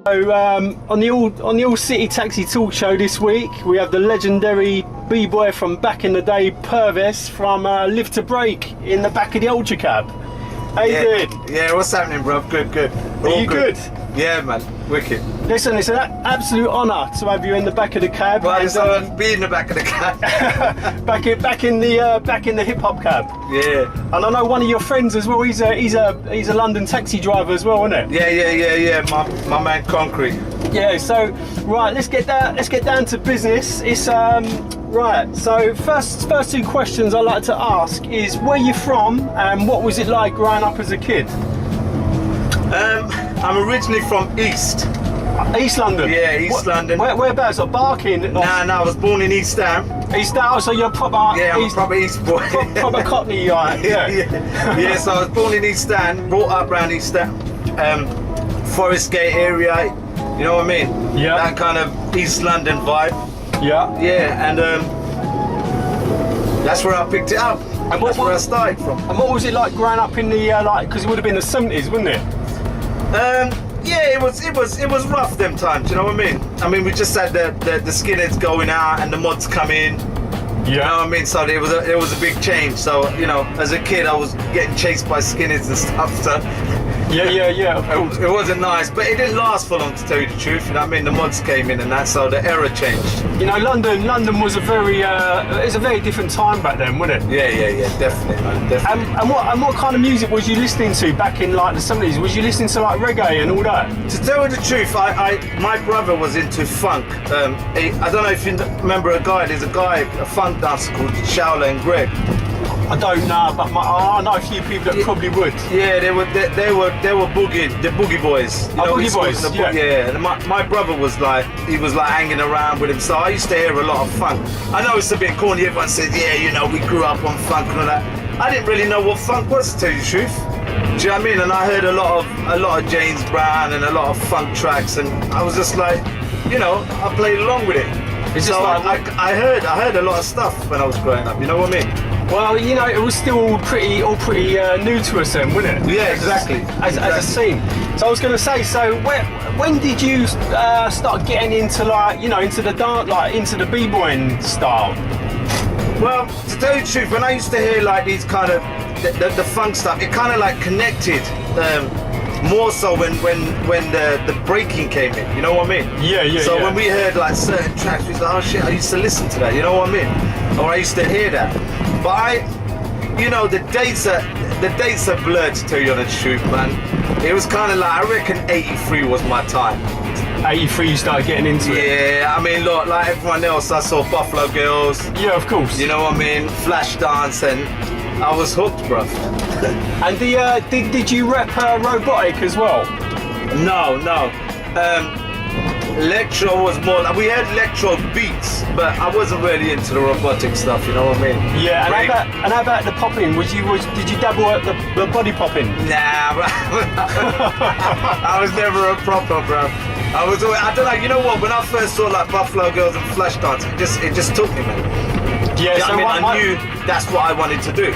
So on the All City Taxi Talk Show this week, we have the legendary B-boy from back in the day, Pervez, from Live to Break in the back of the Ultra Cab. How you doing? Yeah, what's happening, bro? Good. Are you good? Yeah, man, wicked. Listen, it's an absolute honour to have you in the back of the cab. Well, it's be in the back of the cab. back in the hip hop cab. Yeah. And I know one of your friends as well. He's a London taxi driver as well, isn't it? Yeah. My man Concrete. Yeah. So right, let's get down to business. It's right. So first two questions I like to ask is where you from and what was it like growing up as a kid? I'm originally from East London. Yeah, East London. Whereabouts? Or Barking? Nah, I was born in East Ham. East Ham, so you're proper. Yeah, I'm a proper East boy. Proper Cockney, right? Yeah. So I was born in East Ham, brought up around East Ham, Forest Gate area. You know what I mean? Yeah. That kind of East London vibe. Yeah. Yeah, and that's where I picked it up. And that's where I started from. And what was it like growing up in the because it would have been the 70s, wouldn't it? Yeah, it was rough them times. You know what I mean? I mean, we just had the skinheads going out and the mods come in. Yeah. You know what I mean? So it was a big change. So you know, as a kid, I was getting chased by skinheads and stuff. So yeah. Of course. It wasn't nice, but it didn't last for long, to tell you the truth. You know what I mean? The mods came in and that, so the era changed. You know, London was a very different time back then, wasn't it? Yeah, definitely, man. Definitely. And what kind of music was you listening to back in like the 70s? Was you listening to like reggae and all that? To tell you the truth, my brother was into funk. I don't know if you remember a guy. There's a funk dancer called Shaola and Greg. I don't know, but I know a few people that probably would. Yeah, they were the boogie boys. You know, boogie boys. Yeah. And my brother was like hanging around with him, so I used to hear a lot of funk. I know it's a bit corny. Everyone says, yeah, you know, we grew up on funk and all that. I didn't really know what funk was, to tell you the truth. Do you know what I mean? And I heard a lot of James Brown and a lot of funk tracks, and I was just like, you know, I played along with it. It's so like I heard a lot of stuff when I was growing up. You know what I mean? Well, you know, it was still all pretty new to us then, wasn't it? Yeah, exactly. As a scene. So I was going to say, so when did you start getting into into the dance, like into the b-boying style? Well, to tell you the truth, when I used to hear like these kind of the funk stuff, it kind of like connected more so when the breaking came in. You know what I mean? Yeah. So when we heard like certain tracks, we was like, oh shit, I used to listen to that. You know what I mean? Or I used to hear that. But the dates are blurred, to tell you the truth, man. It was kind of like, I reckon 83 was my time. 83 you started getting into it? Yeah, I mean, look, like everyone else, I saw Buffalo Girls. Yeah, of course. You know what I mean? Flash dance, and I was hooked, bruv. And did you rep Robotic as well? No. Electro was more like, we had electro beats, but I wasn't really into the robotic stuff, you know what I mean? Yeah, and how about the popping? Did you dabble at the body popping? Nah, bro. I was never a proper, bro. I don't know, you know what, when I first saw like Buffalo Girls and Flash Dance, it just took me, man. Yeah, so I knew that's what I wanted to do.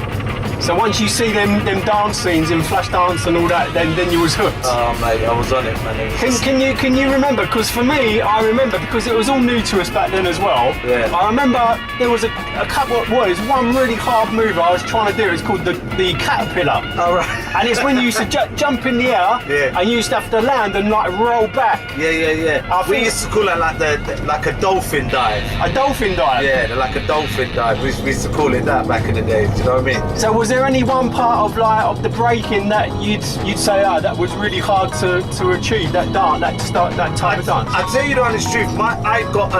So once you see them dance scenes in Flash Dance and all that, then you was hooked. Oh mate, I was on it, man. Can you remember? Because for me, I remember because it was all new to us back then as well. Yeah. I remember there was a couple of one really hard move I was trying to do. It's called the caterpillar. Oh right. And it's when you used to jump in the air. Yeah. And you used to have to land and like roll back. Yeah. We used to call it like a dolphin dive. A dolphin dive. Yeah, like a dolphin dive. We used to call it that back in the day. Do you know what I mean? So was there any one part of the breaking that you'd say that was really hard to achieve, that type of dance? I tell you the honest truth, I got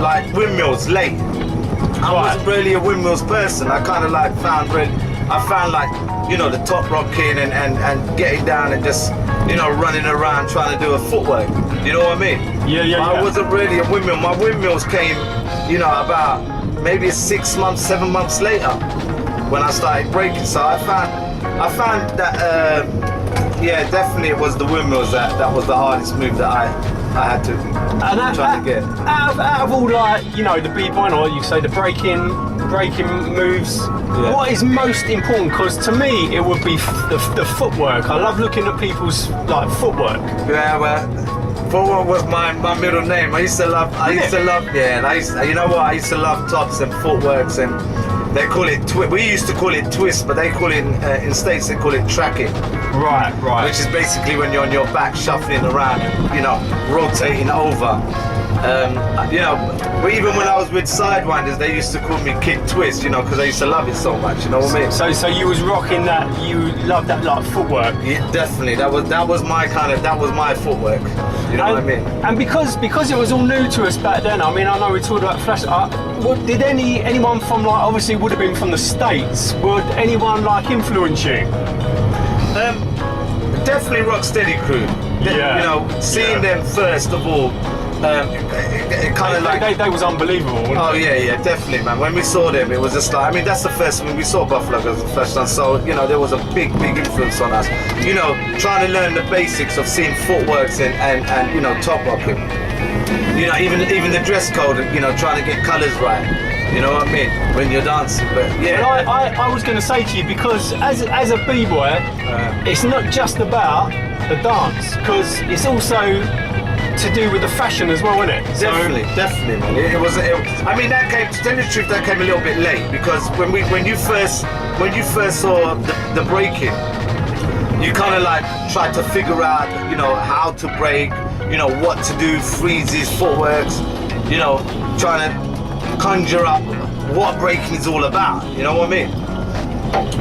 like windmills late. I wasn't really a windmills person. I kind of like found like, you know, the top rocking and getting down and just, you know, running around trying to do a footwork. You know what I mean? Yeah. I wasn't really a windmill. My windmills came, you know, about maybe 6 months, 7 months later when I started breaking. So I found that yeah, definitely it was the windmills that was the hardest move that I had to try to get. Out of all, like, you know, the b-boy, or you say the breaking breaking moves. What is most important? Because to me, it would be the footwork. I love looking at people's like footwork. Yeah, well, footwork was my middle name. I used to love, yeah. And you know what? I used to love tops and footworks, and they call it we used to call it twist, but they call it in States they call it tracking. Right. Which is basically when you're on your back shuffling around, you know, rotating over. You know, but even when I was with Sidewinders, they used to call me Kid Twist, you know, because I used to love it so much. You know what I mean? So you was rocking that. You loved that like footwork. Yeah, definitely. That was my footwork. You know what I mean? And because it was all new to us back then. I mean, I know we talked about Flash. Did anyone from like obviously would have been from the States? Would anyone like influence you? Definitely Rocksteady Crew. Yeah. You know, seeing them first of all. It kind of like they was unbelievable. Oh yeah, definitely, man. When we saw them, it was just like, I mean, that's the first when we saw Buffalo Girls the first time. So you know, there was a big influence on us. You know, trying to learn the basics of seeing footworks and you know, top rocking. You know, even the dress code. You know, trying to get colours right. You know what I mean? When you're dancing, but yeah. But I was going to say to you, because as a b-boy, it's not just about the dance, because it's also to do with the fashion as well, isn't it? Definitely, man. It was. I mean, that came. To tell you the truth, that came a little bit late, because when you first saw the breaking, you kind of like tried to figure out, you know, how to break, you know, what to do, freezes, footworks, you know, trying to conjure up what breaking is all about. You know what I mean?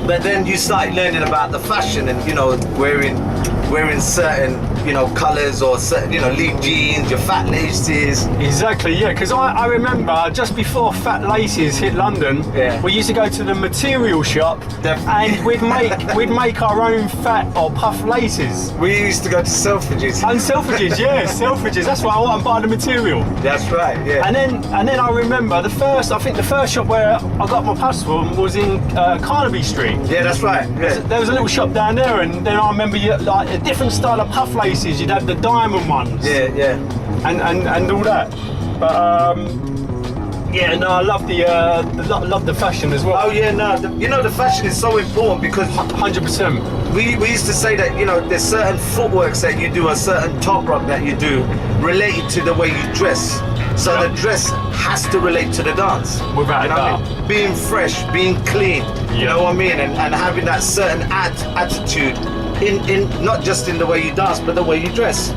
But then you started learning about the fashion and, you know, wearing certain, you know, colours or certain, you know, lead jeans, your fat laces. Exactly, yeah, because I remember just before fat laces hit London, we used to go to the material shop. Definitely. And we'd make our own fat or puff laces. We used to go to Selfridges. And Selfridges, yeah, Selfridges. That's why I want to buy the material. That's right, yeah. And then I remember the first shop where I got my puffs from was in Carnaby Street. Yeah, that's right. Yeah. There was a little shop down there, and then I remember like a different style of puff laces. You'd have the diamond ones. Yeah. And all that. But yeah, no, I love the fashion as well. Oh yeah, no, you know, the fashion is so important because 100%. We used to say that, you know, there's certain footworks that you do, a certain top rock that you do, related to the way you dress. So the dress has to relate to the dance. Without you know doubt. what I mean? Being fresh, being clean. You know what I mean, and having that certain attitude in not just in the way you dance, but the way you dress.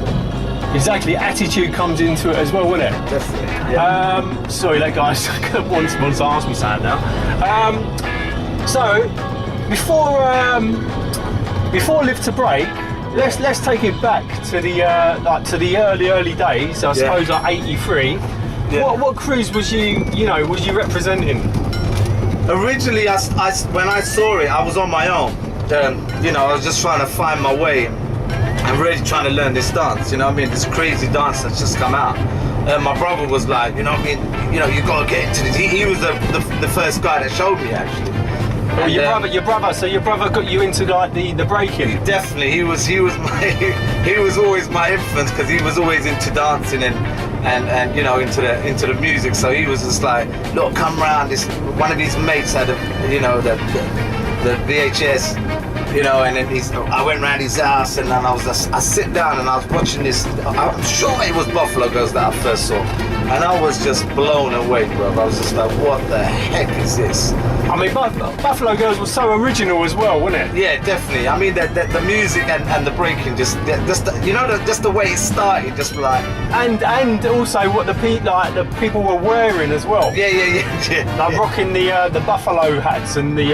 Exactly, attitude comes into it as well, wouldn't it? Definitely. Yeah. Sorry, that guy wants to ask me something now. So before Live to Break, let's take it back to the early days. I suppose like '83. Yeah. What crews was you representing? Originally, when I saw it, I was on my own. You know, I was just trying to find my way. I'm really trying to learn this dance, you know what I mean? This crazy dance that's just come out. My brother was like, you know what I mean? You know, you gotta get into this. He was the first guy that showed me, actually. Oh, your brother. So your brother got you into like the breaking. Definitely, he was always my influence, because he was always into dancing and you know, into the music. So he was just like, look, come round. One of his mates had the VHS. You know, and then I went round his house, and then I sit down and I was watching this. I'm sure it was Buffalo Girls that I first saw, and I was just blown away, bro. I was just like, what the heck is this? I mean, Buffalo Girls was so original as well, wasn't it? Yeah, definitely. I mean, the music and the breaking, just the way it started, just like. And also what the people were wearing as well. Yeah. Like rocking the buffalo hats and the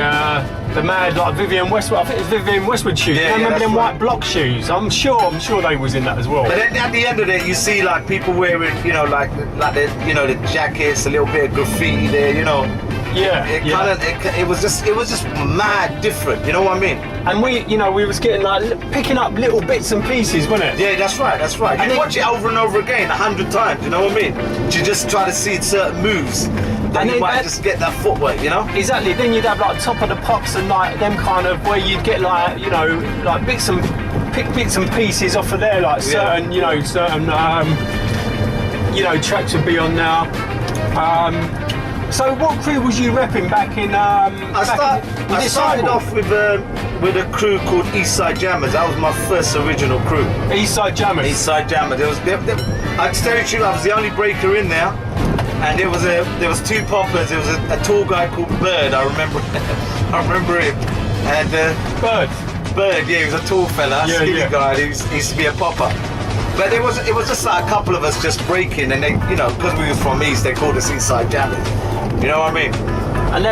mad like Vivienne Westwood. I think it's Vivienne Westwood shoes. Yeah, I remember them right. white block shoes. I'm sure they was in that as well. But then at the end of it, you see like people wearing, you know, like the, you know, the jackets, a little bit of graffiti there, you know. Yeah. It was just mad different. You know what I mean? And we was getting like picking up little bits and pieces, wasn't it? Yeah, that's right. And You watch it over and over again 100 times. You know what I mean? You just try to see certain moves. Then you might just get that footwork, you know? Exactly. Then you'd have like Top of the Pops and like them kind of where you'd get like, you know, like bits and pieces off of there, like certain tracks would be on now. So what crew was you repping back in? I started off with a crew called Eastside Jammers. That was my first original crew. Eastside Jammers. Eastside Jammers. I'd tell you the truth, I was the only breaker in there, and there was two poppers. There was a tall guy called Bird. I remember. I remember him. And Bird. Yeah, he was a tall fella, skinny guy. He used to be a popper. But it was just like a couple of us just breaking, and they, you know, because we was from East, they called us Eastside Jammers. You know what I mean? And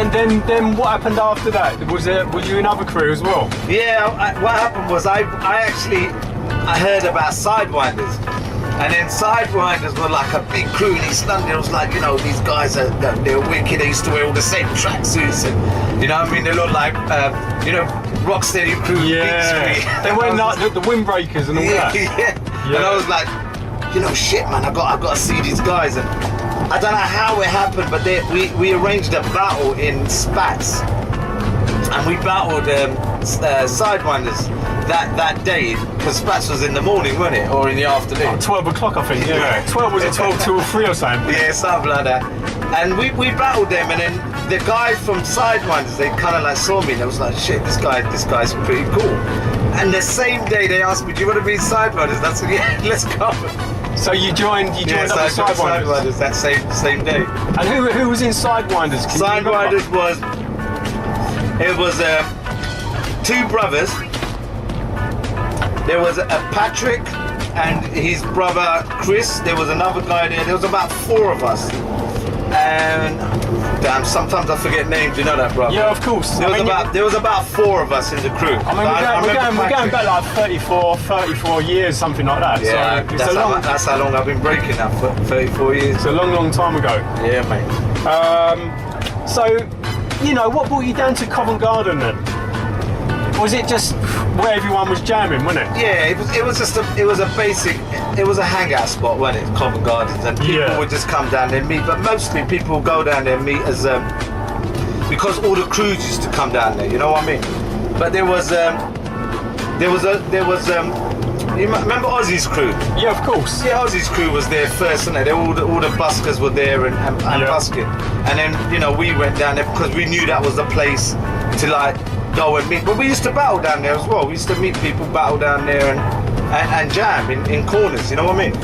then what happened after that? Was you in other crew as well? Yeah, what happened was I heard about Sidewinders, and then Sidewinders were like a big crew in East London. It was like, you know, these guys they're wicked. They used to wear all the same tracksuits, and you know what I mean. They look like you know, Rocksteady crew. Yeah, they went like the windbreakers and all that. Yeah. And I was like, you know, shit, man, I got to see these guys. And I don't know how it happened, but we arranged a battle in Spats, and we battled Sidewinders that day, because Spats was in the morning, wasn't it, or in the afternoon? 12 o'clock, I think. Yeah. 12 was it 12 till 3 or something? Yeah, something like that. And we battled them, and then the guys from Sidewinders, they kind of like saw me, and they was like, shit, this guy's pretty cool. And the same day they asked me, do you want to be in Sidewinders? And I said, yeah, let's go. So you joined up with Sidewinders that same day. And who was in Sidewinders? Sidewinders was two brothers. There was a Patrick and his brother Chris. There was another guy there. There was about 4 of us. And damn, sometimes I forget names. You know that, brother? Yeah, of course. There was about 4 of us in the crew. I mean, we're going back like 34 years, something like that. Yeah, so that's how long I've been breaking now. 34 years. It's a long time ago. Yeah, mate. So, you know, what brought you down to Covent Garden then? Was it just where everyone was jamming, wasn't it? Yeah, it was a hangout spot, wasn't it? Covent Gardens, and people would just come down there and meet. But mostly people would go down there and meet as because all the crews used to come down there. You know what I mean? But there was you remember Ozzy's crew? Yeah, of course. Yeah, Ozzy's crew was there first, and all the buskers were there and busking. And then, you know, we went down there because we knew that was the place to like go and meet. But we used to battle down there as well. We used to meet people, battle down there and jam in corners, you know what I mean?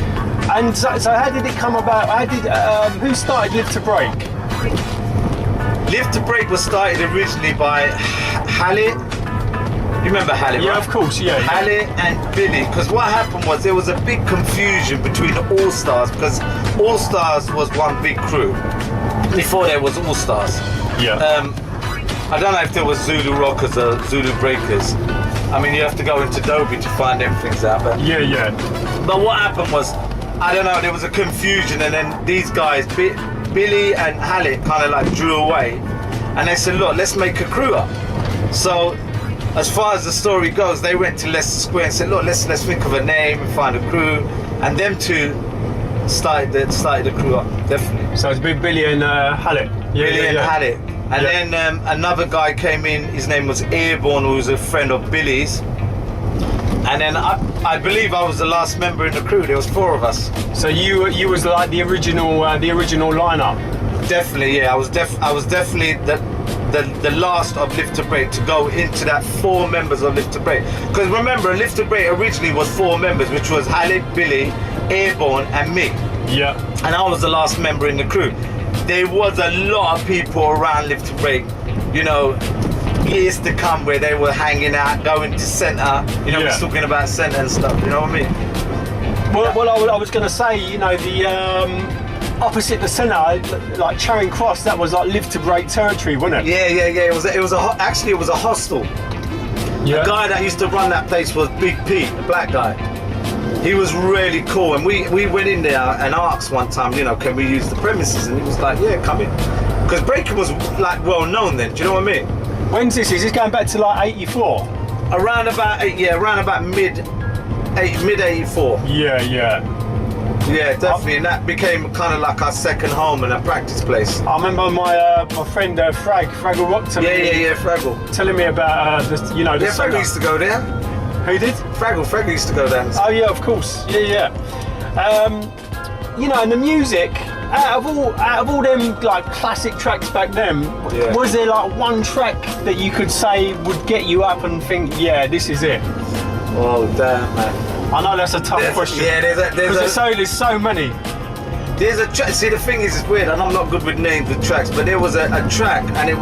And so how did it come about? Who started Live to Break? Live to Break was started originally by Halle. You remember Halle, yeah, right? Of course, yeah. Halle and Billy, because what happened was there was a big confusion between All Stars, because All Stars was one big crew. Before there was All Stars. Yeah. I don't know if there was Zulu Rockers or Zulu Breakers. I mean, you have to go into Adobe to find them things out. But yeah. But what happened was, I don't know, there was a confusion, and then these guys, Billy and Halle, kind of like drew away, and they said, look, let's make a crew up. So, as far as the story goes, they went to Leicester Square and said, look, let's think of a name and find a crew, and them two started the crew up, definitely. So it's been Billy and Halle. Billy and Halle. And then another guy came in, his name was Airborne, who was a friend of Billy's. And then I believe I was the last member in the crew. There was 4 of us. So you was like the original lineup. Definitely, yeah. I was definitely the last of Live to Break to go into that 4 members of Live to Break. Because remember, Live to Break originally was 4 members, which was Halle, Billy, Airborne, and me. Yeah. And I was the last member in the crew. There was a lot of people around Live to Break, you know, years to come, where they were hanging out, going to centre, you know, we're talking about centre and stuff, you know what I mean? Well, I was going to say, you know, the opposite the centre, like Charing Cross, that was like Live to Break territory, wasn't it? Yeah. It was a hostel. Yeah. The guy that used to run that place was Big Pete, the black guy. He was really cool, and we went in there and asked one time, you know, can we use the premises? And he was like, yeah, come in. Because breaking was like well known then, do you know what I mean? When's this? Is this going back to like 84? Around about mid 84. Yeah. Yeah, definitely, and that became kind of like our second home and a practice place. I remember my friend Fraggle Rock telling me about the Fraggle used to go there. Who did? Fraggle used to go there. Oh yeah, of course. Yeah. You know, and the music, out of all them like classic tracks back then, was there like one track that you could say would get you up and think, yeah, this is it? Oh damn, man. I know that's a tough question. Yeah, there's so many. There's a track. See, the thing is, it's weird, and I'm not good with names of tracks, but there was a track, and it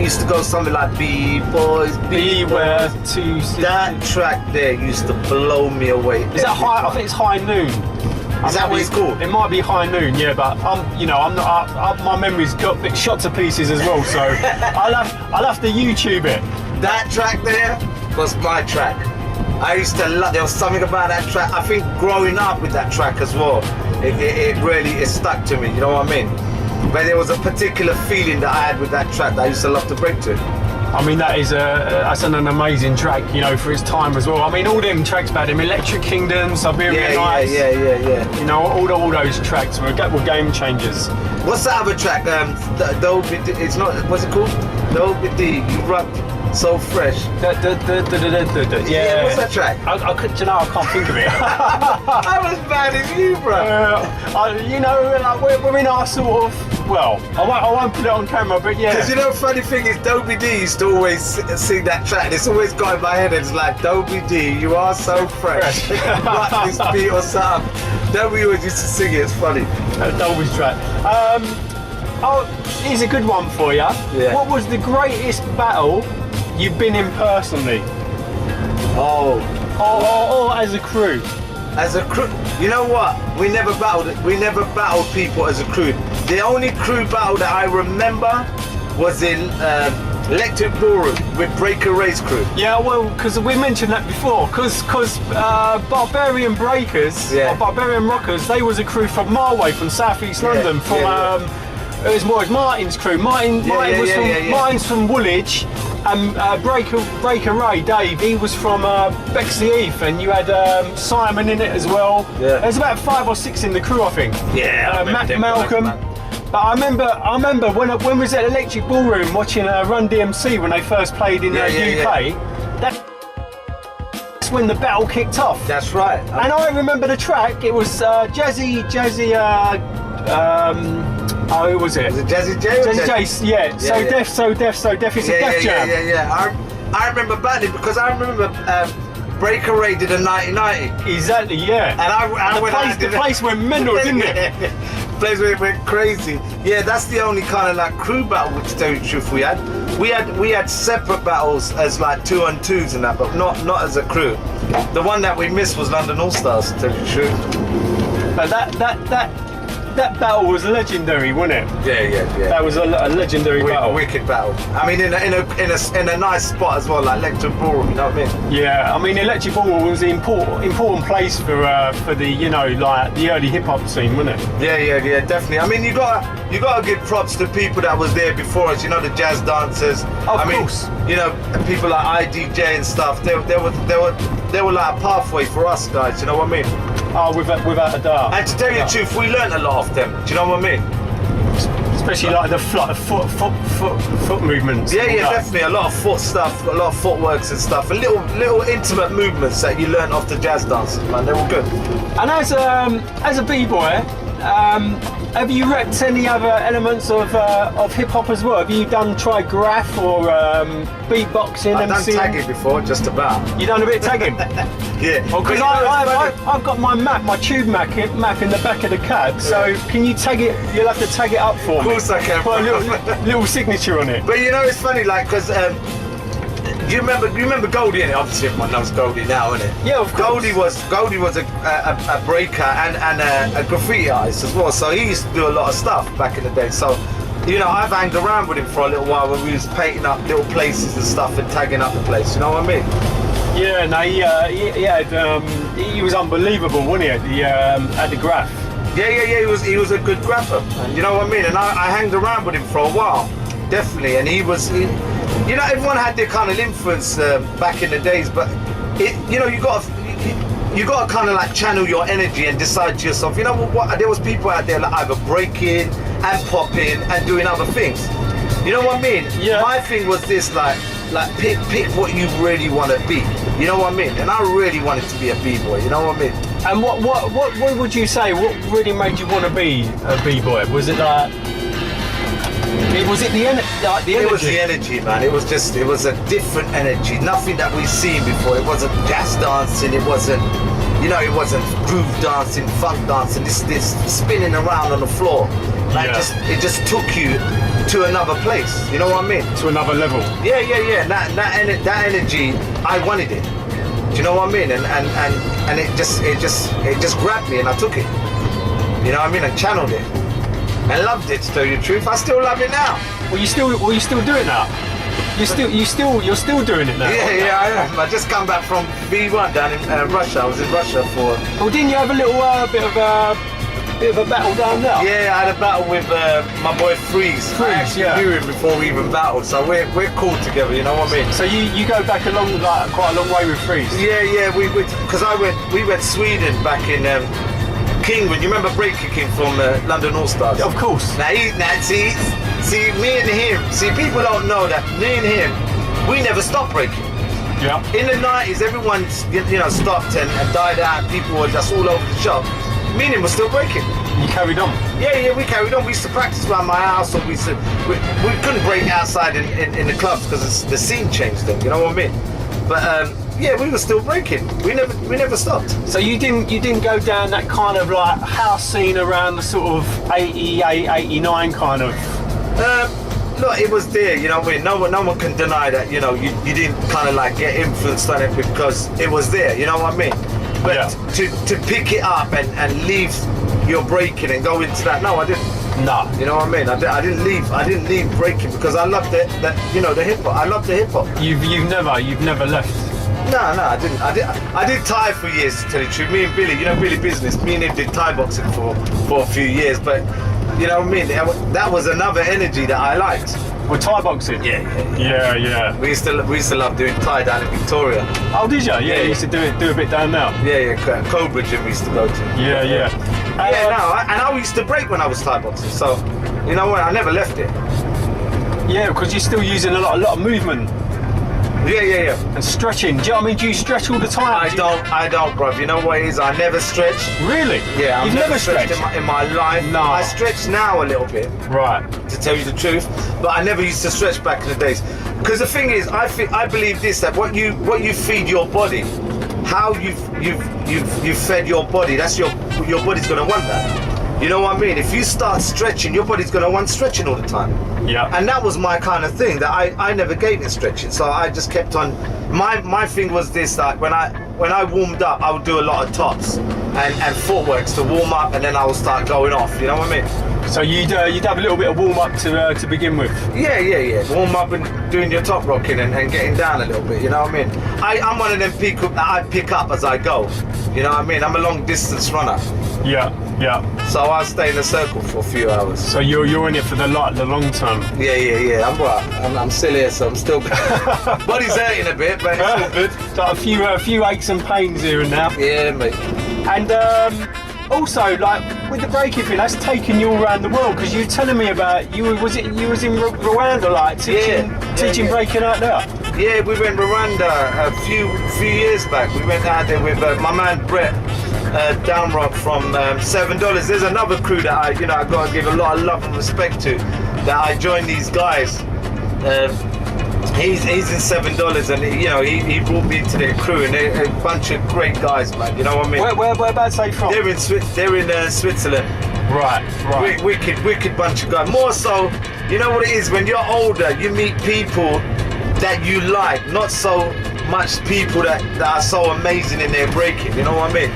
used to go something like B-Boys, Beware to That track there used to blow me away. Is that High? I think it's High Noon. Is that what it's called? It might be High Noon, yeah, but I'm not. My memory's got a bit shot to pieces as well, so I'll have to YouTube it. That track there was my track. I used to love. There was something about that track. I think growing up with that track as well, it really stuck to me. You know what I mean? But there was a particular feeling that I had with that track that I used to love to break to. I mean, that's an amazing track, you know, for its time as well. I mean, all them tracks about him, Electric Kingdom, Siberian Nights. Yeah. You know, all those tracks were game changers. What's that other track? It's not. What's it called? D. You rap so fresh. Yeah. What's that track? I can't think of it. I was bad as you, bro. You know, like we're in our sort of. Well, I won't put it on camera, but yeah. Because you know, funny thing is, Dobie D used to always sing that track. And it's always got in my head. And it's like, Dobie D, you are so fresh. Like this beat or something. Dobie always used to sing it. It's funny. Dobie's track. Here's a good one for you. Yeah. What was the greatest battle you've been in personally? Or as a crew? As a crew, you know what? We never battled people as a crew. The only crew battle that I remember was in Electric Ballroom with Breaker Ray's crew. Yeah, well, because we mentioned that before. Because Barbarian Breakers, or Barbarian Rockers, they was a crew from Marway, from South East London. It was Martin's crew. Martin's from Woolwich. And Breaker Ray, Dave, he was from Bexley Heath, and you had Simon in it as well. Yeah. There's about 5 or 6 in the crew, I think. Yeah, Malcolm. But I remember when we was at Electric Ballroom watching Run DMC when they first played in the UK. That's when the battle kicked off. That's right. And I remember the track. It was Jazzy. Who was it? Was it Jazzy J? Jazzy J, yeah. So deaf. It's a Def Jam. Yeah. I remember badly because I remember Breaker Ray did a 1990. Exactly, yeah. And the place went mental, didn't it? Place went crazy. Yeah, that's the only kind of like crew battle, which to tell you the truth we had. We had separate battles as like 2-on-2s and that, but not as a crew. The one that we missed was London All Stars, to tell you the truth. But that battle was legendary, wasn't it? Yeah. That was a legendary battle. Wicked battle. I mean, in a nice spot as well, like Electric Ballroom. You know what I mean? Yeah. I mean, Electric Ballroom was an important place for the like the early hip hop scene, wasn't it? Yeah, definitely. I mean, you gotta give props to people that was there before us. You know, the jazz dancers. Of course. You know, people like IDJ and stuff. They were like a pathway for us guys. You know what I mean? Oh, without a doubt. And to tell you the truth, we learned a lot off them. Do you know what I mean? Especially like the foot movements. Yeah, definitely. A lot of foot stuff, a lot of footworks and stuff, and little intimate movements that you learn off the jazz dancers, man. They were good. And as a b-boy, have you repped any other elements of hip hop as well? Have you tried graph or beatboxing? I've done tagging before, just about. You done a bit of tagging? Yeah. Because I've got my tube map in the back of the cab. So can you tag it? You'll have to tag it up for me. Of course I can. Put a little signature on it. But you know, it's funny, like, because you remember Goldie, innit? Obviously everyone knows Goldie now, innit? Yeah, of course. Goldie was a breaker and a graffiti artist as well, so he used to do a lot of stuff back in the day. So, you know, I've hanged around with him for a little while when we was painting up little places and stuff and tagging up the place, you know what I mean? Yeah, no, he was unbelievable, wasn't he, at the graph? Yeah, he was a good grapher, you know what I mean? And I hanged around with him for a while, definitely, and you know, everyone had their kind of influence back in the days, but you know, you got to kind of like channel your energy and decide to yourself, you know what, there was people out there like either breaking and popping and doing other things. You know what I mean? Yeah. My thing was this, like pick what you really want to be. You know what I mean? And I really wanted to be a b-boy. You know what I mean? And what would you say? What really made you want to be a b-boy? Was it like? Was it the energy? It was the energy, man. It was a different energy. Nothing that we've seen before. It wasn't jazz dancing. It wasn't, it wasn't groove dancing, funk dancing. This spinning around on the floor. Like it just took you to another place. You know what I mean? To another level. Yeah. That energy, I wanted it. Do you know what I mean? And it just grabbed me and I took it. You know what I mean? And channeled it. I loved it, to tell you the truth. I still love it now. Will you still do it now? You're still doing it now. Yeah, I am. I just come back from B1 down in Russia. I was in Russia for. Well, didn't you have a little bit of a battle down there? Yeah, I had a battle with my boy Freeze. I actually knew him before we even battled, so we're cool together. You know what I mean? So you go back quite a long way with Freeze. Yeah. Because we went Sweden back in. King, when you remember Breaker King from London All Stars? Of course. See, me and him. See, people don't know that me and him, we never stopped breaking. Yeah. In the 90s, everyone stopped and died out. People were just all over the shop. Me and him were still breaking. You carried on. Yeah, we carried on. We used to practice around my house, or we couldn't break outside in the clubs because the scene changed then. You know what I mean? But. Yeah, we were still breaking. We never stopped. So you didn't go down that kind of like house scene around the sort of 88, 89 kind of. Look, it was there. You know what I mean? No one can deny that. You didn't kind of like get influenced on it because it was there. You know what I mean? But to pick it up and leave your breaking and go into that, no, I didn't. No. You know what I mean? I didn't leave breaking because I loved it. The hip hop. I love the hip hop. You've never left. No, I didn't. I did Thai for years, to tell you the truth. Me and Billy, Billy Business, me and him did Thai boxing for a few years, but you know what I mean? That was another energy that I liked. With Thai boxing? Yeah. We used to love doing Thai down in Victoria. Oh, did you? Yeah, you used to do a bit down now. Yeah, Cobra Gym we used to go to. Yeah. And I used to break when I was Thai boxing, so you know what? I never left it. Yeah, because you're still using a lot of movement. Yeah. And stretching. Do you know what I mean? Do you stretch all the time? I don't, bruv. You know what it is? I never stretch. Really? Yeah, You've never stretched in my life. No. I stretch now a little bit. Right. To tell you the truth, but I never used to stretch back in the days. Because the thing is, I believe this, that what you feed your body, how you've fed your body, that's your body's gonna want that. You know what I mean? If you start stretching, your body's gonna want stretching all the time. Yeah. And that was my kind of thing, that I never gave it stretching. So I just kept on. My thing was this, that when I warmed up, I would do a lot of tops and footworks to warm up, and then I would start going off. You know what I mean? So you'd have a little bit of warm up to begin with. Yeah. Warm up and doing your top rocking and getting down a little bit. You know what I mean? I'm one of them people that I pick up as I go. You know what I mean? I'm a long distance runner. Yeah. So I'll stay in the circle for a few hours. So you're in it for the long term. Yeah. I'm still here, so I'm still. Body's hurting a bit, but it's all good. Got a few aches and pains here and now. Yeah, mate. And also, like with the breaking thing, that's taken you all around the world, because you were telling me about you was in Rwanda, like teaching breaking out there. Yeah, we went Rwanda a few years back. We went out there with my man Brett. Downrock from $7. There's another crew that I got to give a lot of love and respect to. That I joined these guys. He's in $7, and he brought me into their crew, and they're a bunch of great guys, man. You know what I mean? Whereabouts are they from? They're in Switzerland. Right. Wicked bunch of guys. More so, you know what it is, when you're older, you meet people that you like, not so much people that are so amazing in their breaking. You know what I mean?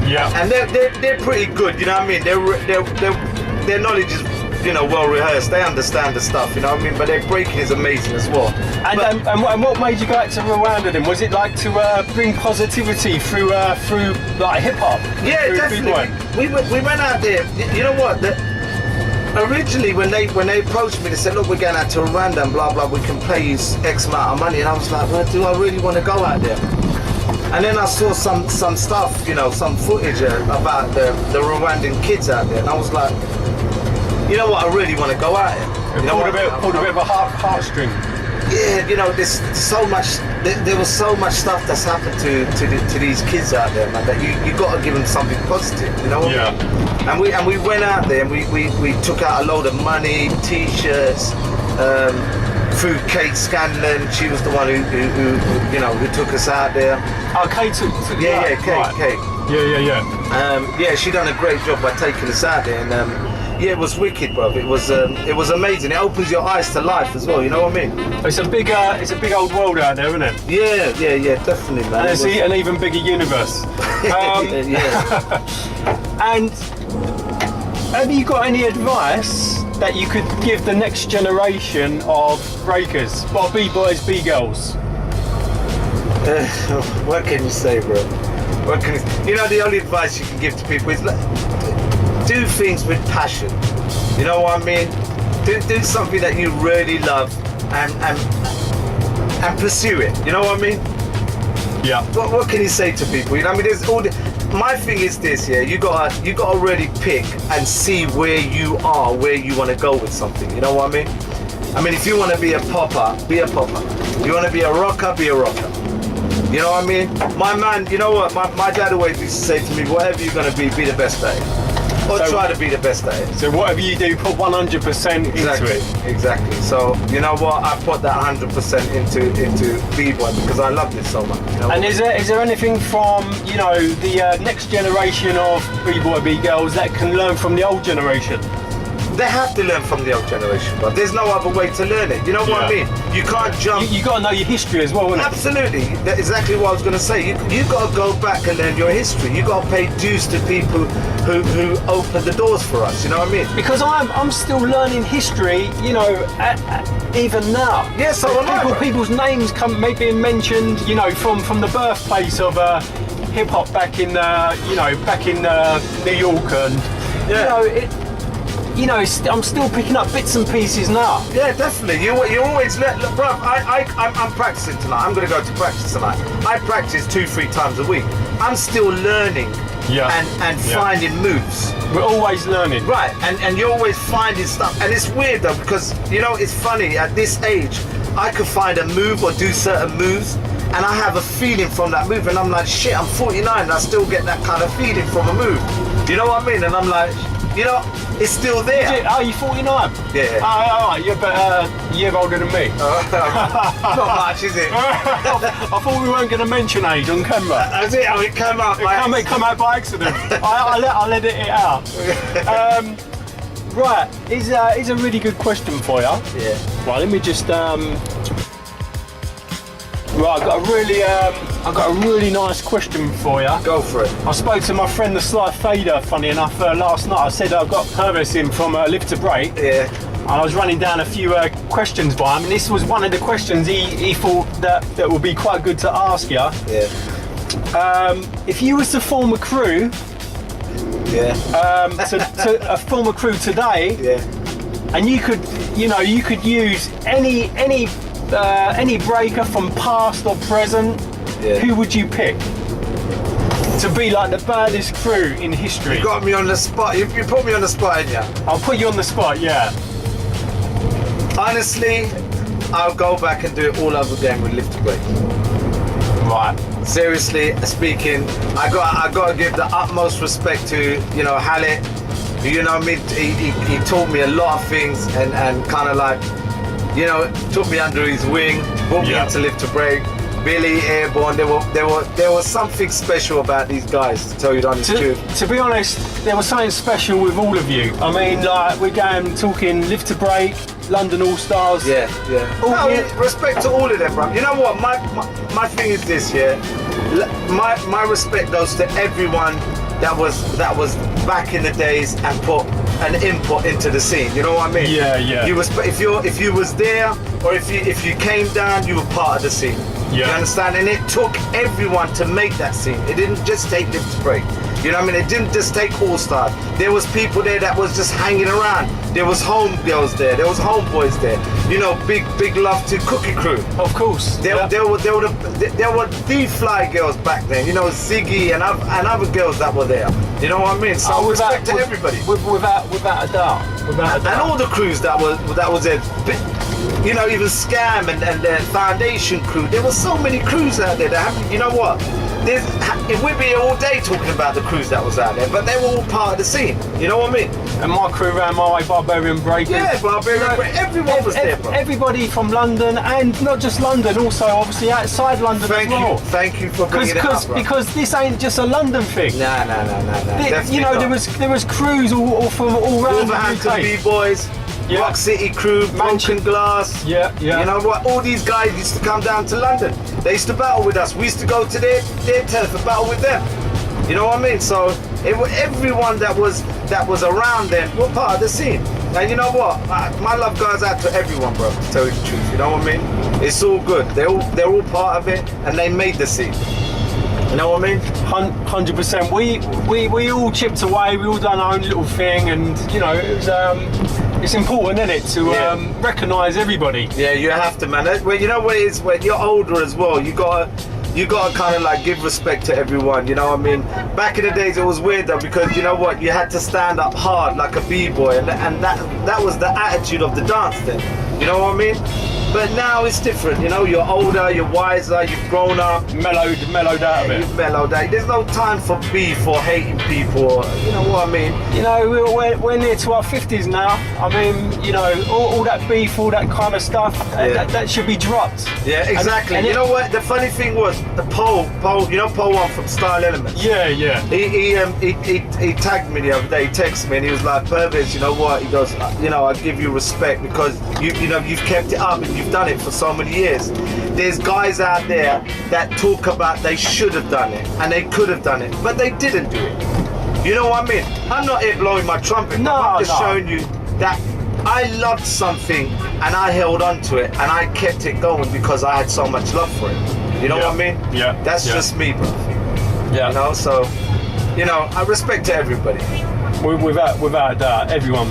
Yeah. And they're pretty good, you know what I mean? Their knowledge is, well rehearsed. They understand the stuff, you know what I mean? But their breaking is amazing as well. And what made you go out to Rwanda then? Was it like to bring positivity through like hip hop? Yeah, definitely. We went out there. You know what? Originally, when they approached me, they said, "Look, we're going out to Rwanda and blah blah. We can pay you X amount of money." And I was like, "Well, do I really want to go out there?" And then I saw some stuff, some footage about the Rwandan kids out there, and I was like, you know what, I really want to go out there. Pulled a bit of a heartstring. yeah, you know, there's so much. There was so much stuff that's happened to these kids out there, man. That you got to give them something positive, you know. Yeah. And we went out there and we took out a load of money, T-shirts, fruit cake. Scanlon, she was the one who took us out there. Oh, Kate took Yeah, right. Kate. Yeah. Yeah, she done a great job by taking us out there, and yeah, it was wicked, bro. It was amazing. It opens your eyes to life as well. You know what I mean? It's a big old world out there, isn't it? Yeah, definitely, man. And it's an even bigger universe. Yeah. And have you got any advice that you could give the next generation of breakers? Well, B-boys, B-girls. What can you say, bro? You know, the only advice you can give to people is do things with passion. You know what I mean? Do something that you really love and pursue it. You know what I mean? Yeah. What can you say to people? You know, I mean, there's all my thing is this, yeah. You gotta really pick and see where you are, where you want to go with something. You know what I mean? I mean, if you want to be a popper, be a popper. You want to be a rocker, be a rocker. You know what I mean? My man, you know what? My dad always used to say to me, whatever you're gonna be the best at it. Or try to be the best at it. So whatever you do, put 100% into it. Exactly. So you know what? I put that 100% into B-boy because I loved it so much. You know? And is there anything from the next generation of B-boy, B-girls that can learn from the old generation? They have to learn from the old generation, but there's no other way to learn it. You know what I mean? You can't jump. You got to know your history as well, innit? Absolutely. That's exactly what I was going to say. You got to go back and learn your history. You got to pay dues to people who opened the doors for us. You know what I mean? Because I'm still learning history. Even now. Yeah, so am I. People's names may be mentioned. From the birthplace of hip hop back in New York, and I'm still picking up bits and pieces now. Yeah, definitely. You always look, bro. I'm practicing tonight. I'm going to go to practice tonight. I practice 2-3 times a week. I'm still learning and finding moves. We're always learning. Right, and you're always finding stuff. And it's weird though, because it's funny, at this age, I could find a move or do certain moves, and I have a feeling from that move, and I'm like, shit, I'm 49 and I still get that kind of feeling from a move. You know what I mean? And I'm like, it's still there. Are you 49? Yeah. Oh, you're about a year older than me. Not much, is it? I thought we weren't going to mention age on camera. That's it. It came out by accident. It come out by accident. I let it out. Right, here's a really good question for you. Yeah. Right, let me just. Right, I've got a really nice question for you. Go for it. I spoke to my friend the Sly Fader, funny enough, last night. I said I've got Pervez in from Live to Break. Yeah. And I was running down a few questions by him, and this was one of the questions he thought that would be quite good to ask you. Yeah. If you was to form a crew, to form a crew today, and you could use any breaker from past or present, who would you pick to be like the baddest crew in history? You got me on the spot. You put me on the spot, ain't ya? I'll put you on the spot, yeah. Honestly, I'll go back and do it all over again with Live to Break. Right. Seriously speaking, I got to give the utmost respect to Halle. You know what I mean? He taught me a lot of things and kind of like took me under his wing, brought me into Live to Break. Billy, Airborne, there was something special about these guys, to tell you the honest truth. To be honest, there was something special with all of you. I mean, like, we're talking Live to Break, London All Stars. Respect to all of them, bro. You know what? My thing is this, my respect goes to everyone that was back in the days and put an input into the scene. You know what I mean? Yeah. If you was there, or if you came down, you were part of the scene. You understand? And it took everyone to make that scene. It didn't just take Live to Break. You know what I mean? It didn't just take All Stars. There was people there that was just hanging around. There was home girls there. There was homeboys there. Big love to Cookie Crew. Of course. There were the fly girls back then. Ziggy and other girls that were there. You know what I mean? So respect to everybody. Without a doubt. And all the crews that was there. you know, even Scam and the Foundation crew. There were so many crews out there that happened. You know what? We'd be here all day talking about the crews that was out there, but they were all part of the scene. You know what I mean? And my crew ran my way, Barbarian Breakers. Yeah, Barbarian Breakers. Everyone was there, bro. Everybody from London, and not just London, also obviously outside London as well. Thank you for bringing it up, bro. Because this ain't just a London thing. Nah. You know, there was crews all from all around the Wolverhampton UK. B-Boys. Yeah. Rock City crew, Broken Glass. Yeah. You know what? All these guys used to come down to London. They used to battle with us. We used to go to their turf and battle with them. You know what I mean? So everyone that was around them were part of the scene. And you know what? My love goes out to everyone, bro. To tell you the truth, you know what I mean? It's all good. They're all part of it, and they made the scene. You know what I mean? 100%. We all chipped away. We all done our own little thing, and you know, it was it's important, isn't it, to recognise everybody. Yeah, you have to, man. Well, you know what it is, when you're older as well, you gotta kind of like give respect to everyone. You know what I mean? Back in the days, it was weird though, because you know what, you had to stand up hard like a b-boy, and that was the attitude of the dance then. You know what I mean? But now it's different, you know, you're older, you're wiser, you've grown up. Mellowed out a bit. You've mellowed out. There's no time for beef or hating people, or, you know what I mean? You know, we're near to our 50s now. I mean, you know, all that beef, all that kind of stuff, that should be dropped. Yeah, exactly. And you know what, the funny thing was, the Paul, you know Paul one from Style Elements? Yeah. He tagged me the other day, he texted me, and he was like, Pervez, you know what? He goes, you know, I give you respect because, you know, you've kept it up and you've done it for so many years. There's guys out there that talk about they should have done it and they could have done it, but they didn't do it. You know what I mean? I'm not here blowing my trumpet. I'm just showing you that I loved something and I held on to it and I kept it going because I had so much love for it. You know what I mean? Yeah. That's just me, bro. Yeah. You know, so, you know, I respect to everybody. Without a doubt, everyone,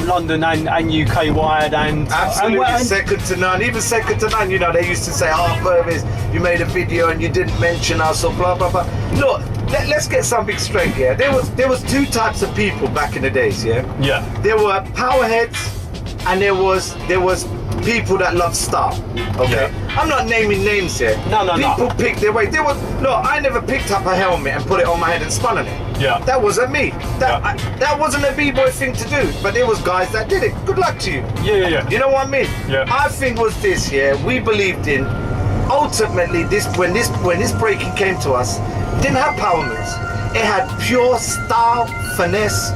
London and UK wide, and absolutely second to none. Even second to none, you know, they used to say, "Oh, Pervez, you made a video and you didn't mention us," or blah blah blah. Look, let's get something straight here. There was two types of people back in the days. Yeah. There were powerheads, and there was people that loved style. Okay. Yeah. I'm not naming names here. No. People picked their way. Look, I never picked up a helmet and put it on my head and spun on it. Yeah. That wasn't me. That wasn't a b-boy thing to do. But there was guys that did it. Good luck to you. Yeah. You know what I mean? Yeah. Our thing was this, we believed in, ultimately, when this breaking came to us, it didn't have power moves. It had pure style, finesse,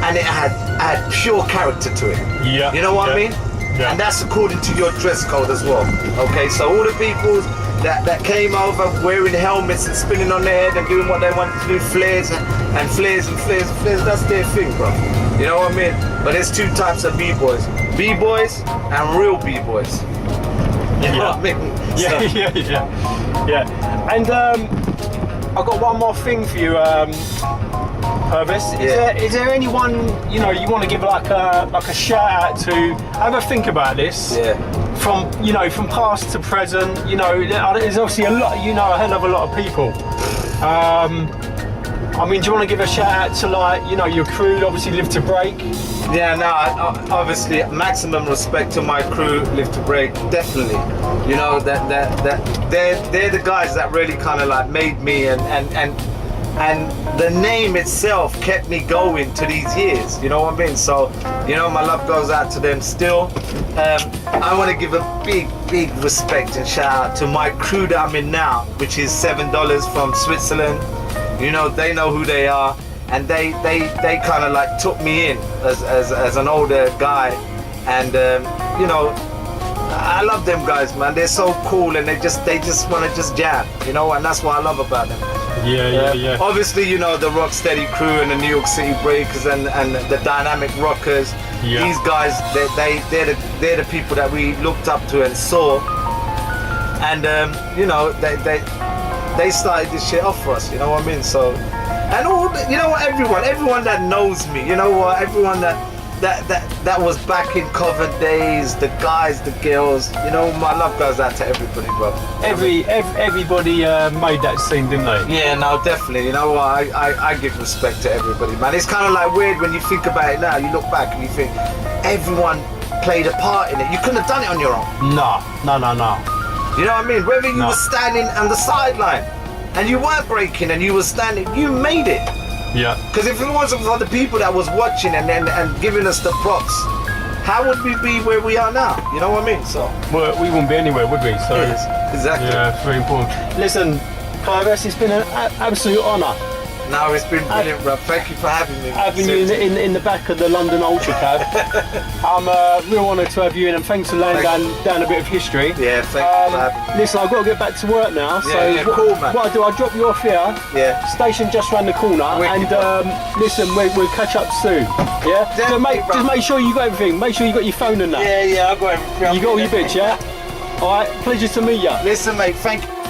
and it had pure character to it. Yeah. You know what I mean? Yeah. And that's according to your dress code as well. Okay, so all the people that came over wearing helmets and spinning on their head and doing what they wanted to do, flares and flares, that's their thing, bro. You know what I mean? But there's two types of b-boys. B-boys and real b-boys. You know what I mean? Yeah. And I've got one more thing for you, Pervez. Is there anyone, you know, you want to give like a shout out to? Have a think about this. Yeah. From past to present, you know, there's obviously a lot, you know, a hell of a lot of people. I mean, do you want to give a shout out to, like, you know, your crew, obviously Live to Break? Yeah, no, obviously maximum respect to my crew, Live to Break, definitely. You know, that they're the guys that really kind of like made me, and the name itself kept me going to these years, you know what I mean? So, you know, my love goes out to them still. I want to give a big respect and shout out to my crew that I'm in now, which is $7 from Switzerland. You know, they know who they are, and they kind of like took me in as an older guy, and you know, I love them guys, man. They're so cool, and they just want to just jam, you know, and that's what I love about them. Yeah. Obviously, you know, the Rocksteady crew and the New York City Breakers and the Dynamic Rockers. Yeah. These guys, they're the people that we looked up to and saw, and you know, they started this shit off for us. You know what I mean? So, and you know what, everyone that knows me, you know what, everyone that was back in Covent days, the guys, the girls, you know, my love goes out to everybody, bro. Everybody made that scene, didn't they? Yeah, no, definitely. You know what, I give respect to everybody, man. It's kind of like weird when you think about it now. You look back and you think everyone played a part in it. You couldn't have done it on your own. No. You know what I mean? Whether you No. were standing on the sideline and you weren't breaking and you were standing, you made it. Yeah. Because if it wasn't for the people that was watching and giving us the props, how would we be where we are now? You know what I mean? So Well, we wouldn't be anywhere, would we? So yes, exactly. yeah, it's very important. Listen, Pervez, it's been an absolute honour No, it's been brilliant, bro. Thank you for having me. having you in the back of the London Ultra Cab. I'm real honoured to have you in, and thanks for laying down a bit of history. Yeah, thank you for having me. Listen, I've got to get back to work now, so Yeah, cool, man. what I do, I'll drop you off here. Yeah. Station just round the corner, Wicked, and listen, we'll catch up soon. Yeah. So just make sure you got everything. Make sure you got your phone and that. Yeah, I've got everything. You got all your bits, yeah. All right. Pleasure to meet you. Listen, mate, thank you.